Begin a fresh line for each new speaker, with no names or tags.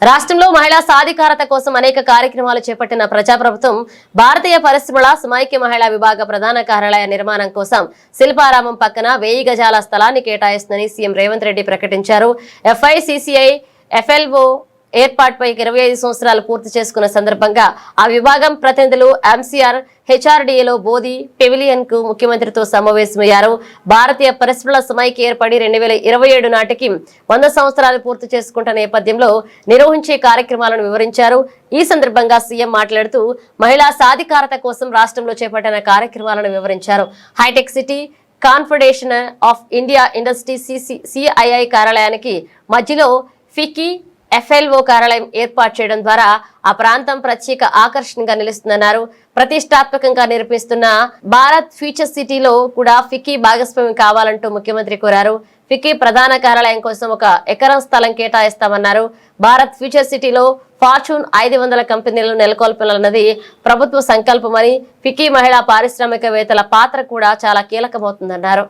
రాష్ట్రంలో మహిళా సాధికారత కోసం అనేక కార్యక్రమాలు చేపట్టిన ప్రజాప్రభుత్వం భారతీయ పరిశ్రమల సమైక్య మహిళా విభాగ ప్రధాన కార్యాలయ నిర్మాణం కోసం శిల్పారామం పక్కన 1000 గజాల స్థలాన్ని కేటాయిస్తుందని సీఎం రేవంత్ రెడ్డి ప్రకటించారు. FICCI FLO ఏర్పాటుపై 25 సంవత్సరాలు పూర్తి చేసుకున్న సందర్భంగా ఆ విభాగం ప్రతినిధులు MCR HRDAలో బోధి పెవిలియన్ కు ముఖ్యమంత్రితో సమావేశమయ్యారు. భారతీయ పరిశ్రమల సమైక్య ఏర్పడి 2027 నాటికి 100 సంవత్సరాలు పూర్తి చేసుకుంటున్న నేపథ్యంలో నిర్వహించే కార్యక్రమాలను వివరించారు. ఈ సందర్భంగా సీఎం మాట్లాడుతూ మహిళా సాధికారత కోసం రాష్ట్రంలో చేపట్టిన కార్యక్రమాలను వివరించారు. హైటెక్ City Confederation of India Industry CII కార్యాలయానికి మధ్యలో ఫికీ FLO కార్యాలయం ఏర్పాటు చేయడం ద్వారా ఆ ప్రాంతం ప్రత్యేక ఆకర్షణగా నిలుస్తుందన్నారు. ప్రతిష్టాత్మకంగా నిర్మిస్తున్న భారత్ ఫ్యూచర్ సిటీలో కూడా ఫికీ భాగస్వామ్యం కావాలంటూ ముఖ్యమంత్రి కోరారు. ఫికీ ప్రధాన కార్యాలయం కోసం 1 ఎకరం స్థలం కేటాయిస్తామన్నారు. భారత్ ఫ్యూచర్ సిటీలో ఫార్చ్యూన్ 500 కంపెనీలను నెలకొల్పాలన్నది ప్రభుత్వ సంకల్పమని, ఫికీ మహిళా పారిశ్రామికవేత్తల పాత్ర కూడా చాలా కీలకమవుతుందన్నారు.